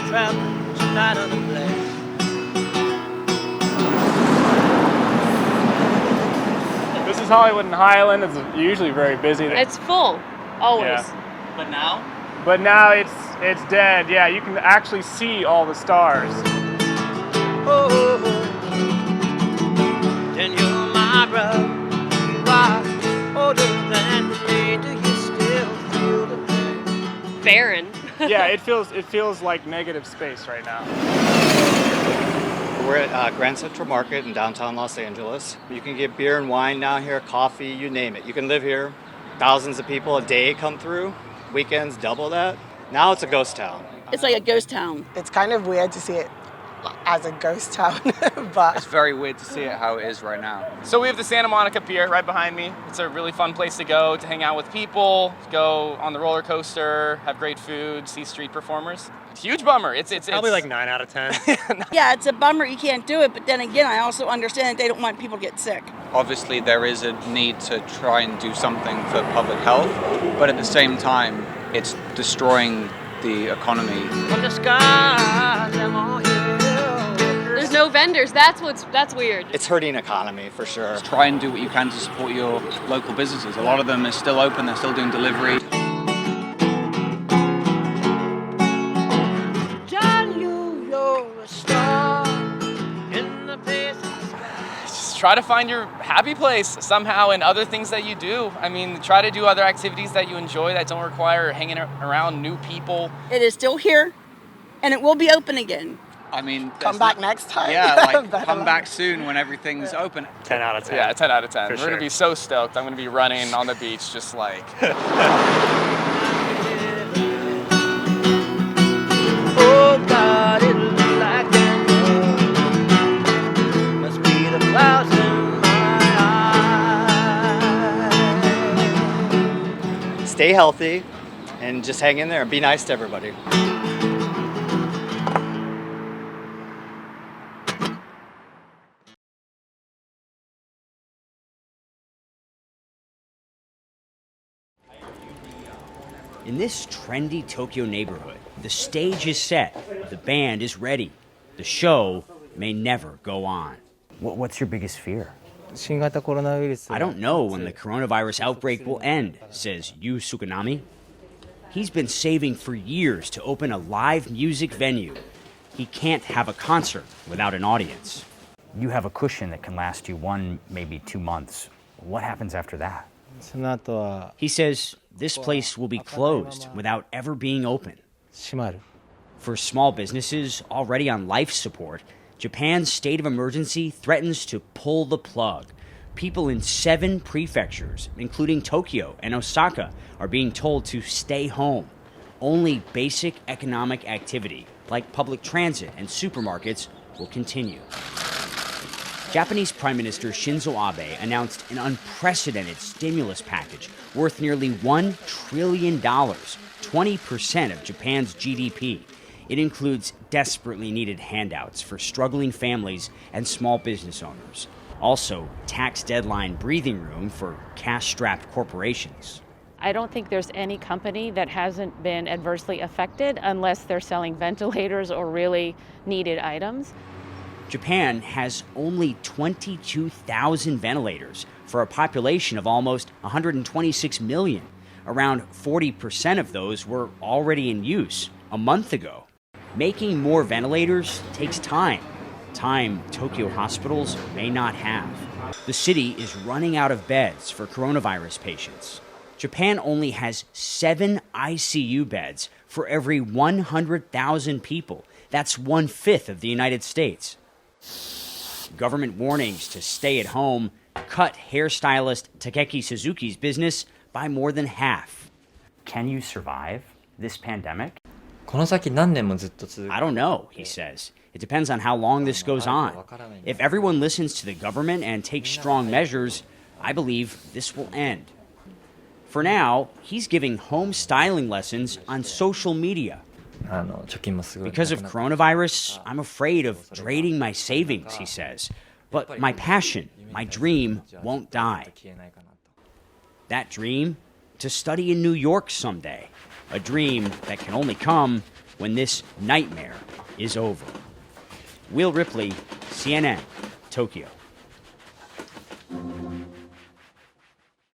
traveling tonight on the place. This is Hollywood and Highland. It's usually very busy. It's full, always. Yeah. But now? But now it's dead. Yeah, you can actually see all the stars. Oh, then you're my brother. You are older than me. Do you still feel the pain? Barren. Yeah, it feels like negative space right now. We're at Grand Central Market in downtown Los Angeles. You can get beer and wine down here, coffee, you name it. You can live here. Thousands of people a day come through. Weekends double that. Now it's a ghost town. It's like a ghost town. It's kind of weird to see it as a ghost town, but it's very weird to see it how it is right now. So we have the Santa Monica Pier right behind me. It's a really fun place to go to hang out with people, go on the roller coaster, have great food, see street performers. Huge bummer. It's probably like 9 out of 10. Yeah, it's a bummer you can't do it, but then again, I also understand that they don't want people to get sick. Obviously, there is a need to try and do something for public health, but at the same time, it's destroying the economy. From the skies, I'm on hill. There's no vendors. That's weird. It's hurting economy for sure. Just try and do what you can to support your local businesses. A lot of them are still open. They're still doing delivery. Just try to find your happy place somehow in other things that you do. I mean, try to do other activities that you enjoy that don't require hanging around new people. It is still here, and it will be open again. I mean, come back next time. Yeah, like come back soon when everything's open. 10 out of 10. Yeah, 10 out of 10. For We're going to be so stoked. I'm going to be running on the beach just like... Oh God, it looks like that must be the clouds in my eyes. Stay healthy and just hang in there and be nice to everybody. In this trendy Tokyo neighborhood, the stage is set, the band is ready. The show may never go on. What's your biggest fear? I don't know when the coronavirus outbreak will end, says Yu Sukanami. He's been saving for years to open a live music venue. He can't have a concert without an audience. You have a cushion that can last you 1, maybe 2 months. What happens after that? He says this place will be closed without ever being open. For small businesses already on life support, Japan's state of emergency threatens to pull the plug. People in 7 prefectures, including Tokyo and Osaka, are being told to stay home. Only basic economic activity, like public transit and supermarkets, will continue. Japanese Prime Minister Shinzo Abe announced an unprecedented stimulus package worth nearly $1 trillion, 20% of Japan's GDP. It includes desperately needed handouts for struggling families and small business owners. Also, tax deadline breathing room for cash-strapped corporations. I don't think there's any company that hasn't been adversely affected unless they're selling ventilators or really needed items. Japan has only 22,000 ventilators for a population of almost 126 million. Around 40% of those were already in use a month ago. Making more ventilators takes time Tokyo hospitals may not have. The city is running out of beds for coronavirus patients. Japan only has 7 ICU beds for every 100,000 people. That's 1/5 of the United States. Government warnings to stay at home cut hairstylist Takeki Suzuki's business by more than half. Can you survive this pandemic? I don't know, he says. It depends on how long this goes on. If everyone listens to the government and takes strong measures, I believe this will end. For now, he's giving home styling lessons on social media. Because of coronavirus, I'm afraid of draining my savings, he says. But my passion, my dream, won't die. That dream? To study in New York someday. A dream that can only come when this nightmare is over. Will Ripley, CNN, Tokyo.